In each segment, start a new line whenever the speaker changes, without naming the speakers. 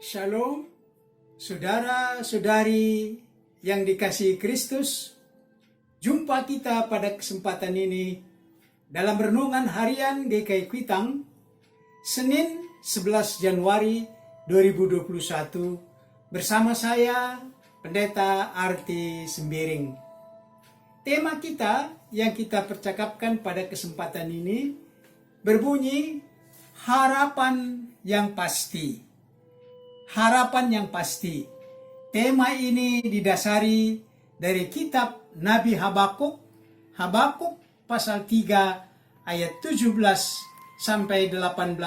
Shalom, saudara-saudari yang dikasihi Kristus. Jumpa kita pada kesempatan ini dalam renungan harian GKI Kuitang, Senin 11 Januari 2021 bersama saya, Pendeta Arti Sembiring. Tema kita yang kita percakapkan pada kesempatan ini berbunyi harapan yang pasti. Harapan yang pasti. Tema ini didasari dari kitab Nabi Habakuk pasal 3 ayat 17 sampai 18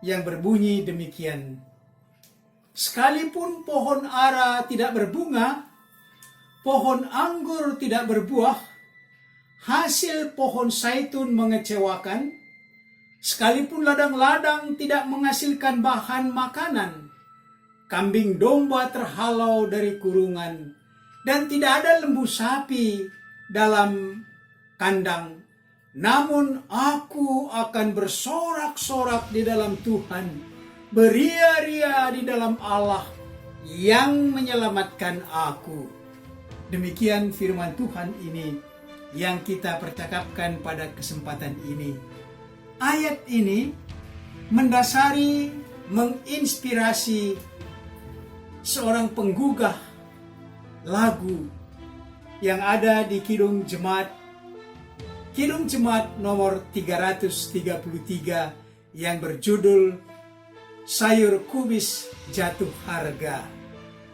yang berbunyi demikian. Sekalipun pohon ara tidak berbunga, pohon anggur tidak berbuah, hasil pohon zaitun mengecewakan, sekalipun ladang-ladang tidak menghasilkan bahan makanan, kambing domba terhalau dari kurungan, dan tidak ada lembu sapi dalam kandang. Namun aku akan bersorak-sorak di dalam Tuhan, beria-ria di dalam Allah yang menyelamatkan aku. Demikian firman Tuhan ini yang kita percakapkan pada kesempatan ini. Ayat ini mendasari, menginspirasi seorang penggugah lagu yang ada di Kidung Jemaat nomor 333 yang berjudul Sayur Kubis Jatuh Harga.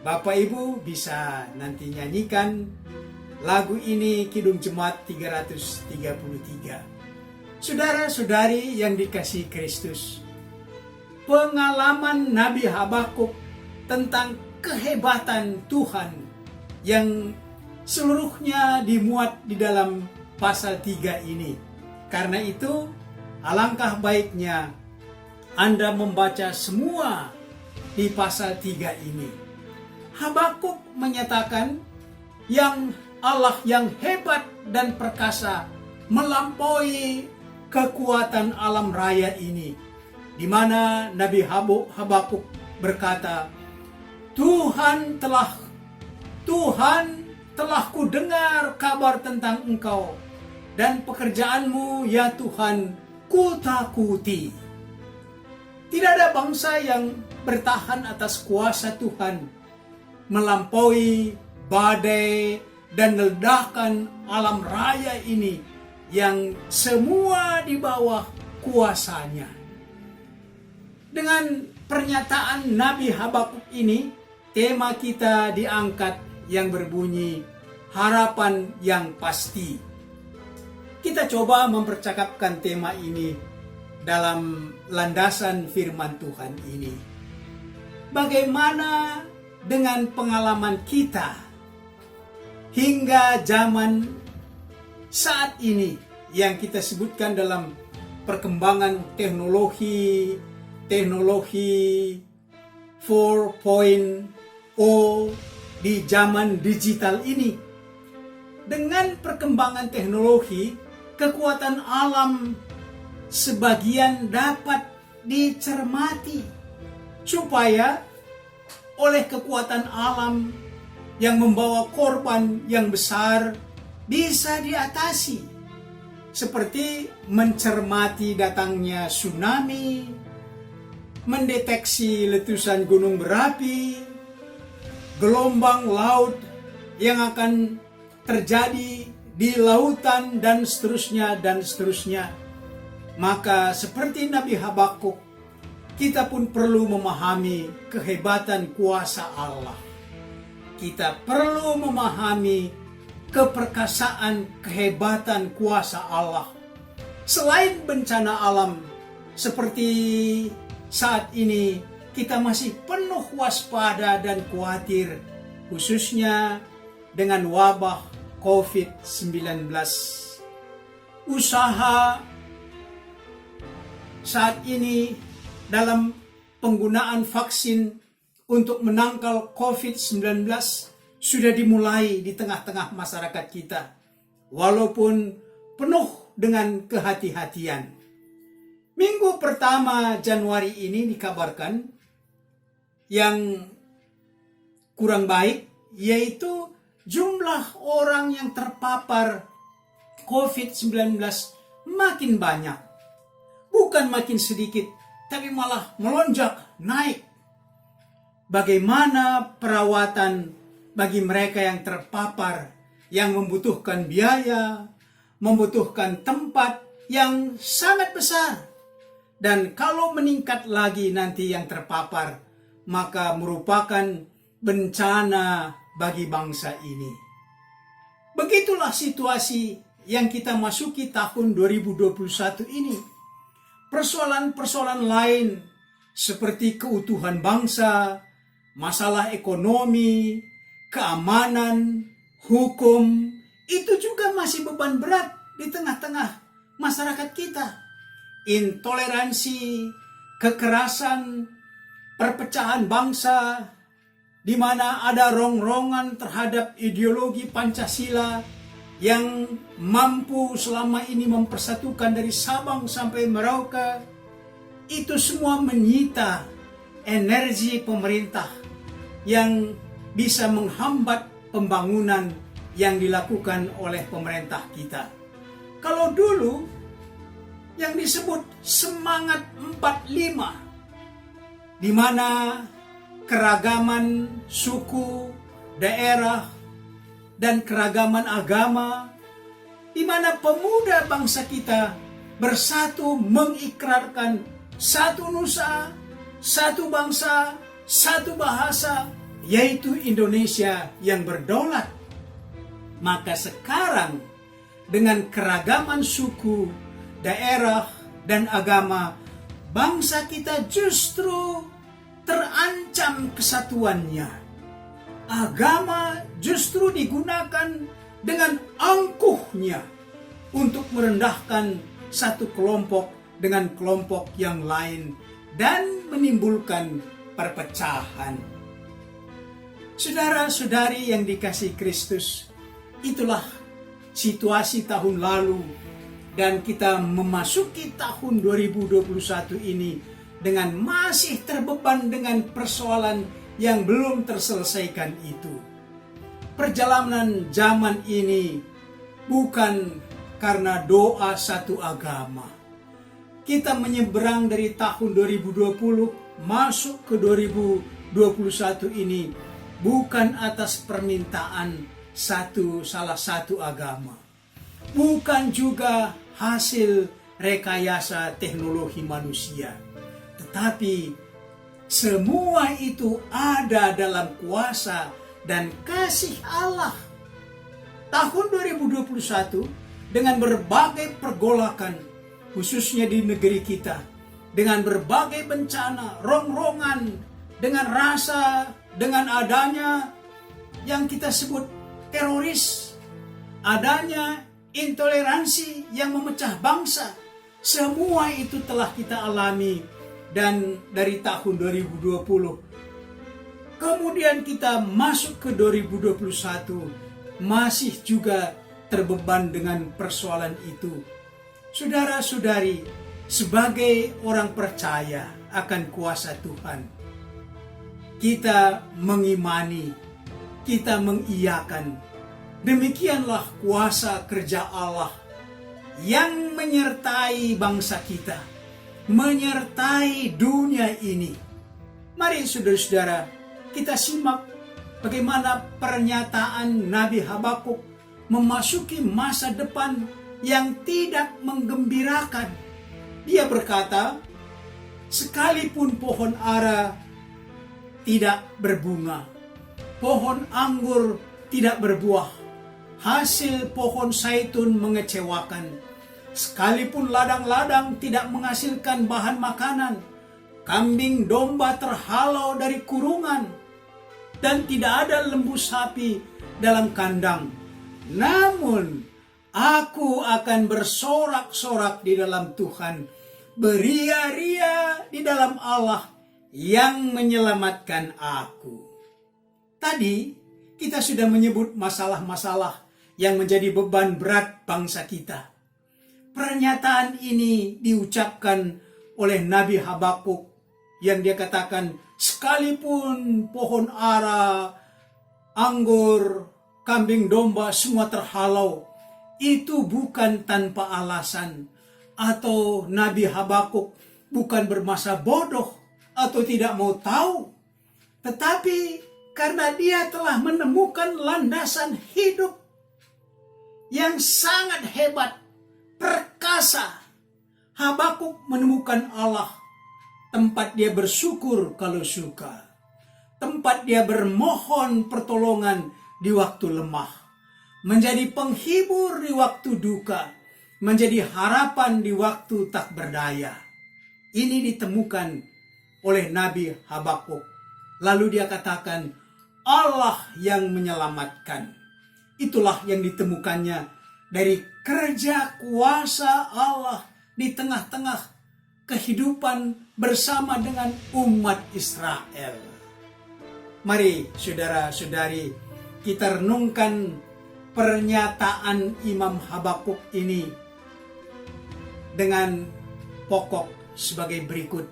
Bapak Ibu bisa nanti nyanyikan lagu ini, Kidung Jemaat 333. Saudara-saudari yang dikasihi Kristus, pengalaman Nabi Habakuk tentang kehebatan Tuhan yang seluruhnya dimuat di dalam pasal 3 ini. Karena itu, alangkah baiknya Anda membaca semua di pasal 3 ini. Habakuk menyatakan yang Allah yang hebat dan perkasa melampaui kekuatan alam raya ini, di mana Nabi Habakuk berkata, Tuhan telah kudengar kabar tentang Engkau, dan pekerjaanmu ya Tuhan kutakuti. Tidak ada bangsa yang bertahan atas kuasa Tuhan melampaui badai dan ledakan alam raya ini yang semua di bawah kuasanya. Dengan pernyataan Nabi Habakuk ini, tema kita diangkat yang berbunyi harapan yang pasti. Kita coba mempercakapkan tema ini dalam landasan firman Tuhan ini. Bagaimana dengan pengalaman kita hingga zaman saat ini yang kita sebutkan dalam perkembangan teknologi 4.0 di zaman digital ini. Dengan perkembangan teknologi, kekuatan alam sebagian dapat dicermati supaya oleh kekuatan alam yang membawa korban yang besar bisa diatasi, seperti mencermati datangnya tsunami, mendeteksi letusan gunung berapi, gelombang laut yang akan terjadi di lautan, dan seterusnya. Maka seperti Nabi Habakuk, kita pun perlu memahami kehebatan kuasa Allah. Kita perlu memahami keperkasaan, kehebatan kuasa Allah. Selain bencana alam seperti saat ini, kita masih penuh waspada dan khawatir, khususnya dengan wabah COVID-19. Usaha saat ini dalam penggunaan vaksin untuk menangkal COVID-19 sudah dimulai di tengah-tengah masyarakat kita, walaupun penuh dengan kehati-hatian. Minggu pertama Januari ini dikabarkan yang kurang baik, yaitu jumlah orang yang terpapar COVID-19 makin banyak. Bukan makin sedikit, tapi malah melonjak, naik. Bagaimana perawatan bagi mereka yang terpapar, yang membutuhkan biaya, membutuhkan tempat yang sangat besar. Dan kalau meningkat lagi nanti yang terpapar, maka merupakan bencana bagi bangsa ini. Begitulah situasi yang kita masuki tahun 2021 ini. Persoalan-persoalan lain seperti keutuhan bangsa, masalah ekonomi, keamanan, hukum, itu juga masih beban berat di tengah-tengah masyarakat kita. Intoleransi, kekerasan, perpecahan bangsa, di mana ada rongrongan terhadap ideologi Pancasila yang mampu selama ini mempersatukan dari Sabang sampai Merauke, itu semua menyita energi pemerintah yang bisa menghambat pembangunan yang dilakukan oleh pemerintah kita. Kalau dulu yang disebut semangat 45, di mana keragaman suku, daerah, dan keragaman agama, di mana pemuda bangsa kita bersatu mengikrarkan satu nusa, satu bangsa, satu bahasa, yaitu Indonesia yang berdaulat. Maka sekarang dengan keragaman suku, daerah, dan agama, bangsa kita justru terancam kesatuannya. Agama justru digunakan dengan angkuhnya untuk merendahkan satu kelompok dengan kelompok yang lain dan menimbulkan perpecahan. Saudara-saudari yang dikasihi Kristus, itulah situasi tahun lalu, dan kita memasuki tahun 2021 ini dengan masih terbeban dengan persoalan yang belum terselesaikan itu. Perjalanan zaman ini bukan karena doa satu agama. Kita menyeberang dari tahun 2020 masuk ke 2021 ini bukan atas permintaan salah satu agama. Bukan juga hasil rekayasa teknologi manusia. Tetapi semua itu ada dalam kuasa dan kasih Allah. Tahun 2021 dengan berbagai pergolakan, khususnya di negeri kita, dengan berbagai bencana, rongrongan, dengan rasa, dengan adanya yang kita sebut teroris, adanya intoleransi yang memecah bangsa, semua itu telah kita alami. Dan dari tahun 2020 kemudian kita masuk ke 2021 masih juga terbeban dengan persoalan itu. Saudara-saudari, sebagai orang percaya akan kuasa Tuhan, kita mengimani, kita mengiyakan, demikianlah kuasa kerja Allah yang menyertai bangsa kita, menyertai dunia ini. Mari saudara-saudara, kita simak bagaimana pernyataan Nabi Habakuk memasuki masa depan yang tidak menggembirakan. Dia berkata, sekalipun pohon ara tidak berbunga, pohon anggur tidak berbuah, hasil pohon zaitun mengecewakan, sekalipun ladang-ladang tidak menghasilkan bahan makanan, kambing domba terhalau dari kurungan, dan tidak ada lembu sapi dalam kandang. Namun, aku akan bersorak-sorak di dalam Tuhan, beria-ria di dalam Allah yang menyelamatkan aku. Tadi, kita sudah menyebut masalah-masalah yang menjadi beban berat bangsa kita. Pernyataan ini diucapkan oleh Nabi Habakuk yang dia katakan, sekalipun pohon ara, anggur, kambing domba semua terhalau, itu bukan tanpa alasan. Atau Nabi Habakuk bukan bermasa bodoh atau tidak mau tahu, tetapi karena dia telah menemukan landasan hidup yang sangat hebat, perkasa. Habakuk menemukan Allah, tempat dia bersyukur kalau suka, tempat dia bermohon pertolongan di waktu lemah, menjadi penghibur di waktu duka, menjadi harapan di waktu tak berdaya. Ini ditemukan oleh Nabi Habakuk. Lalu dia katakan, Allah yang menyelamatkan. Itulah yang ditemukannya dari kerja kuasa Allah di tengah-tengah kehidupan bersama dengan umat Israel. Mari saudara-saudari, kita renungkan pernyataan Imam Habakuk ini dengan pokok sebagai berikut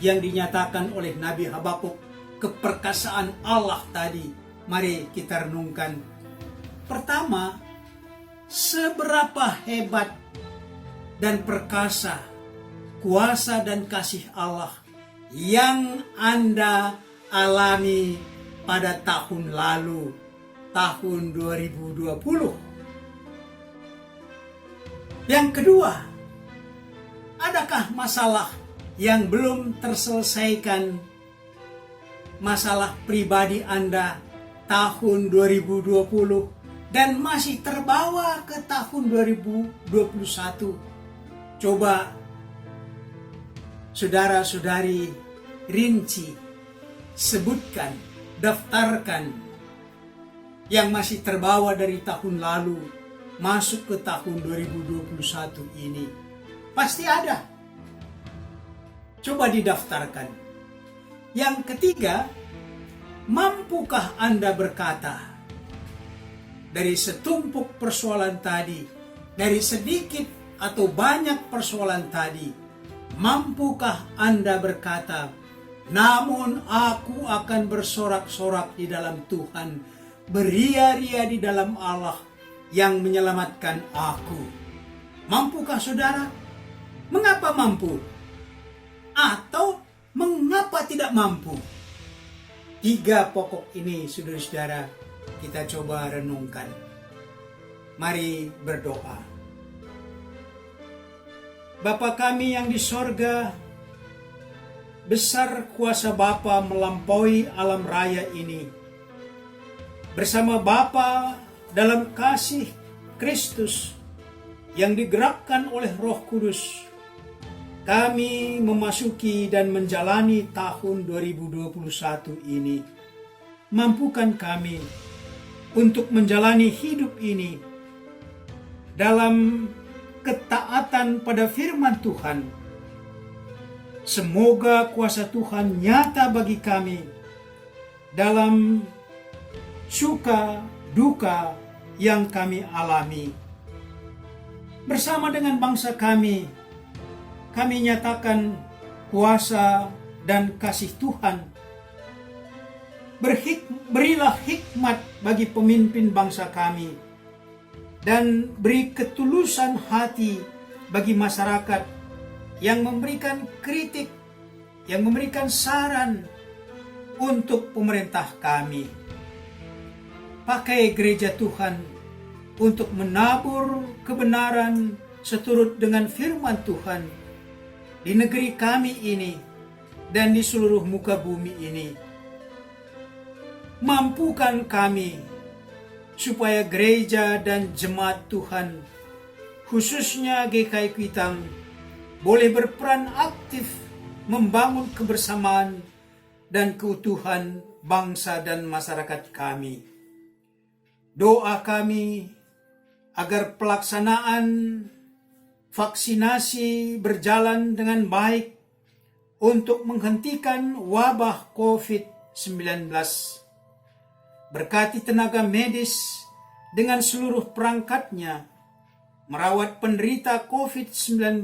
yang dinyatakan oleh Nabi Habakuk, keperkasaan Allah tadi. Mari kita renungkan. Pertama, seberapa hebat dan perkasa kuasa dan kasih Allah yang Anda alami pada tahun lalu, tahun 2020. Yang kedua, adakah masalah yang belum terselesaikan, masalah pribadi Anda tahun 2020 dan masih terbawa ke tahun 2021? Coba saudara-saudari rinci, sebutkan, daftarkan yang masih terbawa dari tahun lalu masuk ke tahun 2021 ini. Pasti ada. Coba didaftarkan. Yang ketiga, mampukah Anda berkata dari setumpuk persoalan tadi, dari sedikit atau banyak persoalan tadi, mampukah Anda berkata, namun aku akan bersorak-sorak di dalam Tuhan, beria-ria di dalam Allah yang menyelamatkan aku? Mampukah saudara? Mengapa mampu? Atau mengapa tidak mampu? 3 pokok ini, saudara-saudara, kita coba renungkan. Mari berdoa. Bapa kami yang di sorga, besar kuasa Bapa melampaui alam raya ini. Bersama Bapa dalam kasih Kristus yang digerakkan oleh Roh Kudus, kami memasuki dan menjalani tahun 2021 ini. Mampukan kami untuk menjalani hidup ini dalam ketaatan pada firman Tuhan. Semoga kuasa Tuhan nyata bagi kami dalam suka duka yang kami alami. Bersama dengan bangsa kami nyatakan kuasa dan kasih Tuhan. Berilah hikmat bagi pemimpin bangsa kami, dan beri ketulusan hati bagi masyarakat yang memberikan kritik, yang memberikan saran untuk pemerintah kami. Pakai gereja Tuhan untuk menabur kebenaran seturut dengan firman Tuhan di negeri kami ini dan di seluruh muka bumi ini. Mampukan kami supaya gereja dan jemaat Tuhan, khususnya GKI Kuitang, boleh berperan aktif membangun kebersamaan dan keutuhan bangsa dan masyarakat kami. Doa kami agar pelaksanaan vaksinasi berjalan dengan baik untuk menghentikan wabah COVID-19. Berkati tenaga medis dengan seluruh perangkatnya merawat penderita COVID-19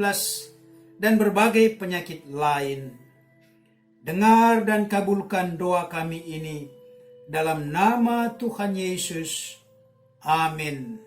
dan berbagai penyakit lain. Dengar dan kabulkan doa kami ini dalam nama Tuhan Yesus. Amin.